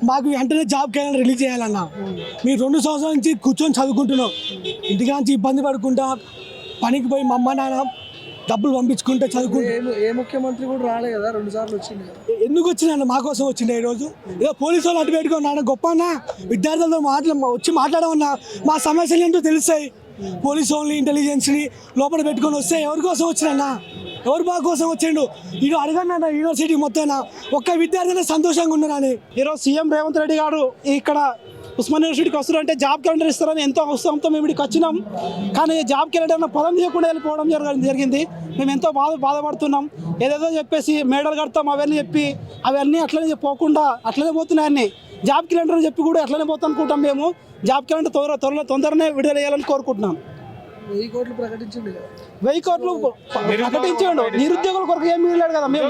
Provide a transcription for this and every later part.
మాకు వెంటనే job calendar release చేయాలన్నా. మీరు 2 సంవత్సరాల నుంచి కూర్చొని చదువుకుంటున్నాం, ఇంటికి నుంచి ఇబ్బంది పడుకుంటా పనికి పోయి మా అమ్మ నాన్న డబ్బులు పంపించుకుంటే చదువుకుంటే ఏ ముఖ్యమంత్రి కూడా రాలే కదా, 2 సార్లు వచ్చింది. ఎందుకు వచ్చిందన్న? మా కోసం వచ్చింది. ఈరోజు ఏదో పోలీసు వాళ్ళు అటు పెట్టుకున్నా గొప్ప అన్న, విద్యార్థులతో వచ్చి మాట్లాడమన్నా, మా సమస్యలు ఏంటో తెలుస్తాయి. పోలీసు వాళ్ళని ఇంటెలిజెన్స్ని లోపల పెట్టుకొని వస్తే ఎవరి కోసం వచ్చినన్నా? ఎవరు మా కోసం వచ్చిండు? ఇది అడగండి అన్న, యూనివర్సిటీ మొత్తం ఒక్క విద్యార్థిని సంతోషంగా ఉన్నారని. ఈరోజు సీఎం రేవంత్ రెడ్డి గారు ఇక్కడ ఉస్మాన్ యూనివర్సిటీకి వస్తారంటే జాబ్ క్యాలెండర్ ఇస్తారని ఎంతో ఉత్సాహంతో మేము ఇక్కడికి వచ్చినాం. కానీ జాబ్ క్యాలెండర్ పదం తీయకుండా వెళ్ళిపోవడం జరిగింది. మేము ఎంతో బాధపడుతున్నాం. ఏదేదో చెప్పేసి మేడలు కడతాం అవన్నీ చెప్పి అవన్నీ అట్లనే పోకుండా అట్లనే పోతున్నాయి. అన్నీ జాబ్ క్యాలెండర్ చెప్పి కూడా అట్లనే పోతాం అనుకుంటాం. మేము జాబ్ క్యాలెండర్ తొందరనే విడుదల చేయాలని కోరుకుంటున్నాం. 1000 కోట్లు ప్రకటించండి కదా, 1000 కోట్లు ప్రకటించండు. నిరుద్యోగుల కొరకు ఏం మిగిలేదు కదా. మేము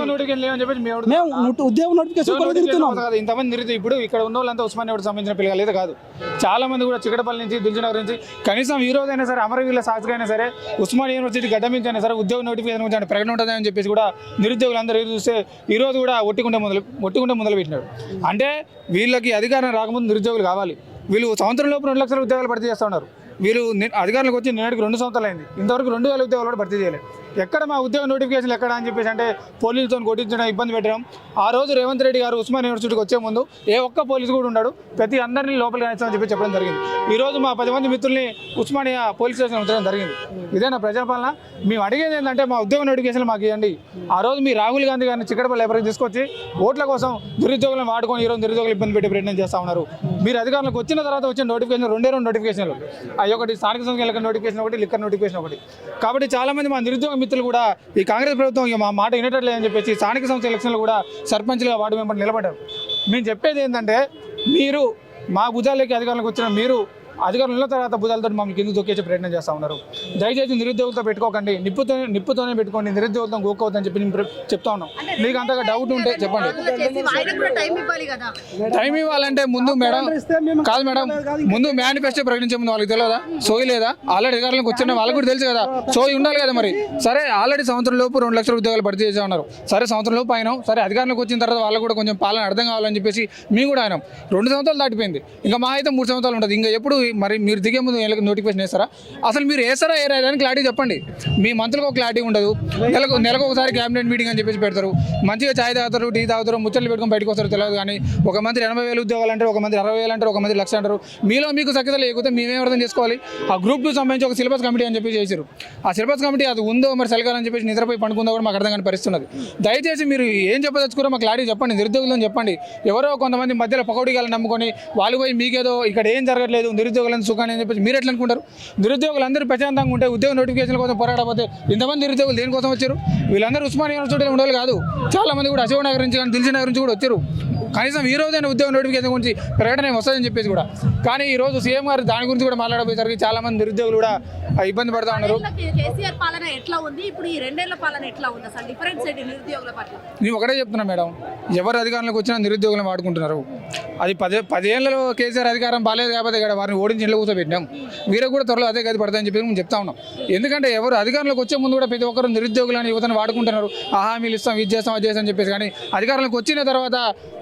ఉద్యోగ నోటిఫికేషన్ కొరకు తిరుగుతున్నాం. ఇంతమంది నిరుద్యోగం ఇప్పుడు ఇక్కడ ఉన్న వాళ్ళంతా ఉస్మాన్ యూనివర్సిటీ సంబంధించిన పిల్లలు అయితే కాదు. చాలా మంది కూడా చిక్కడపల్లి నుంచి, దిల్సుఖ్నగర్ నుంచి, కనీసం ఈ రోజైనా సరే అమరవీరుల సాక్షిగా అయినా సరే ఉస్మాన్ యూనివర్సిటీ గడ్డ నుంచి అయినా సరే ఉద్యోగ నోటిఫికేషన్ గురించి ప్రకటన ఉంటుందని చెప్పేసి కూడా నిరుద్యోగులందరూ చూస్తే ఈ రోజు కూడా ఒట్టుకుంటే మొదలు పెట్టినాడు. అంటే వీళ్ళకి అధికారం రాకముందు నిరుద్యోగులు కావాలి. వీళ్ళు సంవత్సరం లోపు 2 లక్షల ఉద్యోగాలు భర్తీ చేస్తూ ఉన్నారు. వీళ్ళు అధికారులకు వచ్చి నిన్నటికి 2 సంవత్సరాలు అయింది, ఇంతవరకు 2000 ఉద్యోగాలు కూడా భర్తీ చేయలేదు. ఎక్కడ మా ఉద్యోగ నోటిఫికేషన్లు ఎక్కడ అని చెప్పేసి అంటే పోలీసులతో కొట్టించడం, ఇబ్బంది పెట్టడం. ఆ రోజు రేవంత్ రెడ్డి గారు ఉస్మాన్ యూనివర్సిటీకి వచ్చే ముందు ఏ ఒక్క పోలీసు కూడా ఉన్నాడు, ప్రతి అందరినీ లోపలికి అనేస్తామని చెప్పి చెప్పడం జరిగింది. ఈరోజు మా 10 మంది మిత్రుల్ని ఉస్మానియా పోలీస్ స్టేషన్ ఉంచడం జరిగింది. ఇదేనా ప్రజాపాలన? మేము అడిగేది ఏంటంటే మా ఉద్యోగ నోటిఫికేషన్లు మాకు ఇవ్వండి. ఆ రోజు మీ రాహుల్ గాంధీ గారిని చిక్కడపల్లి ఎవరికి తీసుకొచ్చి ఓట్ల కోసం నిరుద్యోగులను వాడుకొని ఈరోజు నిరుద్యోగులు ఇబ్బంది పెట్టే ప్రయత్నం చేస్తూ ఉన్నారు. మీరు అధికారులకు వచ్చిన తర్వాత వచ్చిన నోటిఫికేషన్ 2 నోటిఫికేషన్లు, అవి ఒకటి స్థానిక సంస్థల నోటిఫికేషన్, ఒకటి లిక్కర్ నోటిఫికేషన్ ఒకటి. కాబట్టి చాలామంది మా నిరుద్యోగ మిత్రులు కూడా ఈ కాంగ్రెస్ ప్రభుత్వం మా మాట వినేటట్లేదని చెప్పేసి స్థానిక సంస్థ ఎలక్షన్లు కూడా సర్పంచ్లుగా వార్డు మెంబర్లు నిలబడ్డారు. మేము చెప్పేది ఏంటంటే, మీరు మా భుజాలకి అధికారులకు వచ్చిన మీరు అధికారులు ఉన్న తర్వాత భుజాలతో మమ్మల్ని కింద తొక్కేసే ప్రయత్నం చేస్తూ ఉన్నారు. దయచేసి నిరుద్యోగులతో పెట్టుకోకండి, నిప్పుతోనే పెట్టుకోండి, నిరుద్యోగులతో గోక్కోవద్దని చెప్పి నేను చెప్తా ఉన్నాం. మీకు అంతగా డౌట్ ఉంటే చెప్పండి. టైం ఇవ్వాలంటే ముందు మేడం కాదు మేడం, ముందు మేనిఫెస్టో ప్రకటించే ముందు వాళ్ళకి తెలియదా? సోయి లేదా? ఆల్రెడీ అధికారులకు వచ్చిన వాళ్ళకి కూడా తెలుసు కదా, సోయి ఉండాలి కదా. మరి సరే, ఆల్రెడీ సంవత్సరం లోపు 2 లక్షల ఉద్యోగాలు భర్తీ చేసే ఉన్నారు. సరే, సంవత్సరం లోపు అయినా సరే, అధికారులకు వచ్చిన తర్వాత వాళ్ళకు కూడా కొంచెం పాలన అర్థం కావాలని చెప్పేసి మేము కూడా అయినాం. 2 సంవత్సరాలు దాటిపోయింది, ఇంకా మా అయితే 3 సంవత్సరాలు ఉంటుంది. ఇంకా ఎప్పుడు మరి మీరు దిగే ముందు నోటిఫికేషన్ వేస్తారా? అసలు మీరు వేస్తారా అని క్లారిటీ చెప్పండి. మీ మంత్రులకు ఒక క్లారిటీ ఉండదు. నెలకు ఒకసారి క్యాబినెట్ మీటింగ్ అని చెప్పేసి పెడతారు. మంచిగా ఛాయ్ తాగుతారు, టీ తాగుతారు, ముచ్చట్లు పెట్టుకొని బయటకు వస్తారు తెలియదు. కానీ ఒక మంత్రి 80,000 ఉద్యోగాలు అంటారు, ఒక మంత్రి 60,000 అంటారు, ఒక మంత్రి 1,00,000 అంటారు. మీలో మీకు సఖ్యత లేకపోతే మేమేం అర్థం చేసుకోవాలి? ఆ గ్రూప్ 2 సంబంధించి ఒక సిలబస్ కమిటీ అని చెప్పి చేశారు. ఆ సిలబస్ కమిటీ అది ఉందో మరి సెలకాలని చెప్పేసి నిద్రపోయి పండుకుందో కూడా మాకు అర్థం కాని పరిస్థితున్నది. దయచేసి మీరు ఏం చెప్పదలుచుకోరో మాకు క్లారిటీ చెప్పండి. నిరుద్యోగులను చెప్పండి. ఎవరో కొంతమంది మధ్యలో పకోడీగాలను నమ్ముకొని వాళ్ళు పోయి మీకేదో ఇక్కడ ఏం జరగట్లేదు, నిరుద్యోగులను సుఖాన్ని అని చెప్పేసి మీరు ఎట్లా అనుకుంటారు? నిరుద్యోగులందరూ ప్రశాంతంగా ఉంటే ఉద్యోగ నోటిఫికేషన్ల కోసం పోరాడకపోతే ఇంతమంది నిరుద్యోగులు దేనికోసం వచ్చారు? వీళ్ళందరూ ఉస్మాన్ యూనివర్సిటీలో ఉండాలి కాదు, చాలా మంది కూడా అశోక్ నగర్ నుంచి కానీ దిల్సుఖ్ నగర్ నుంచి కూడా వచ్చారు. కనీసం ఈ రోజైనా ఉద్యోగ నోటిఫికేషన్ గురించి ప్రకటన వస్తుందని చెప్పేసి కూడా. కానీ ఈ రోజు సీఎం గారు దాని గురించి కూడా మాట్లాడబోయేసరికి చాలా మంది నిరుద్యోగులు కూడా ఇబ్బంది పడుతూ ఉన్నారు. నేను ఒకటే చెప్తున్నా మేడం, ఎవరు అధికారంలోకి వచ్చినా నిరుద్యోగులను వాడుకుంటున్నారు. అది 10 ఏళ్లలో కేసీఆర్ అధికారం బాలేదు కాబట్టి ఇక్కడ వారిని ఓడించి ఇంట్లో కూర్చోబెట్టినాం. వీరికి కూడా త్వరలో అదే గది పడతాయని చెప్పి మేము చెప్తా ఉన్నాం. ఎందుకంటే ఎవరు అధికారంలోకి వచ్చే ముందు కూడా ప్రతి ఒక్కరు నిరుద్యోగులను యువతను వాడుకుంటున్నారు. హామీలు ఇస్తాం, ఇది చేస్తాం, అది చేస్తాం అని చెప్పేసి. కానీ అధికారంలోకి వచ్చిన తర్వాత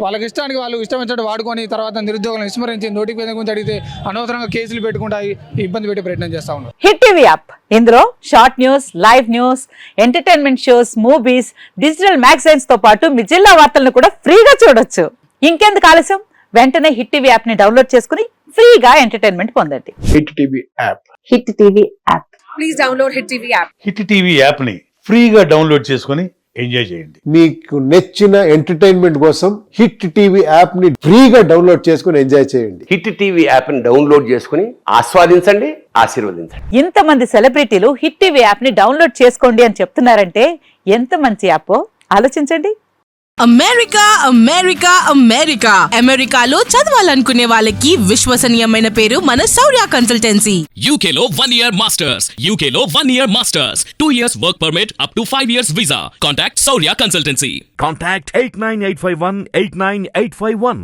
వాళ్ళకి ఇష్టానికి వాళ్ళు ఇష్టం వచ్చినట్టు వాడుకొని తర్వాత నిరుద్యోగులను విస్మరించి నోటిఫికేషన్ గురించి అడిగితే అనవసరంగా కేసులు పెట్టుకుంటా ఇబ్బంది పెట్టే ప్రయత్నం చేస్తా ఉన్నాం. హిట్ టీవీ యాప్, ఇందులో short news, live news, entertainment shows, movies, digital magazines తో పాటు మీ జిల్లా వార్తలను కూడా ఫ్రీగా చూడొచ్చు. ఇంకెందుకు ఆలస్యం? వెంటనే హిట్ టీవీ యాప్ ని డౌన్లోడ్ చేసుకుని ఫ్రీగా ఎంటర్టైన్మెంట్ పొందండి. Hit TV app. Hit TV app. Please download hit TV app. Hit TV app ని ఫ్రీగా డౌన్లోడ్ చేసుకుని ఎంజాయ్ చేయండి. మీకు నచ్చిన ఎంటర్టైన్మెంట్ కోసం హిట్ టీవీ యాప్ ని ఫ్రీగా డౌన్లోడ్ చేసుకుని ఎంజాయ్ చేయండి. హిట్ టీవీ యాప్ ని డౌన్లోడ్ చేసుకుని ఆస్వాదించండి, ఆశీర్వదించండి. ఇంతమంది సెలబ్రిటీలు హిట్ టీవీ యాప్ ని డౌన్లోడ్ చేసుకోండి అని చెప్తున్నారంటే ఎంత మంచి యాప్ ఆలోచించండి. అమెరికా అమెరికా అమెరికా అమెరికాలో చదవాలనుకునే వాళ్ళకి విశ్వసనీయమైన పేరు మన శౌర్య కన్సల్టెన్సీ. UK లో 1 year masters. UK లో 1 year masters. 2 years work permit up to 5 years visa. Contact Shaurya Consultancy. Contact 89851 89851.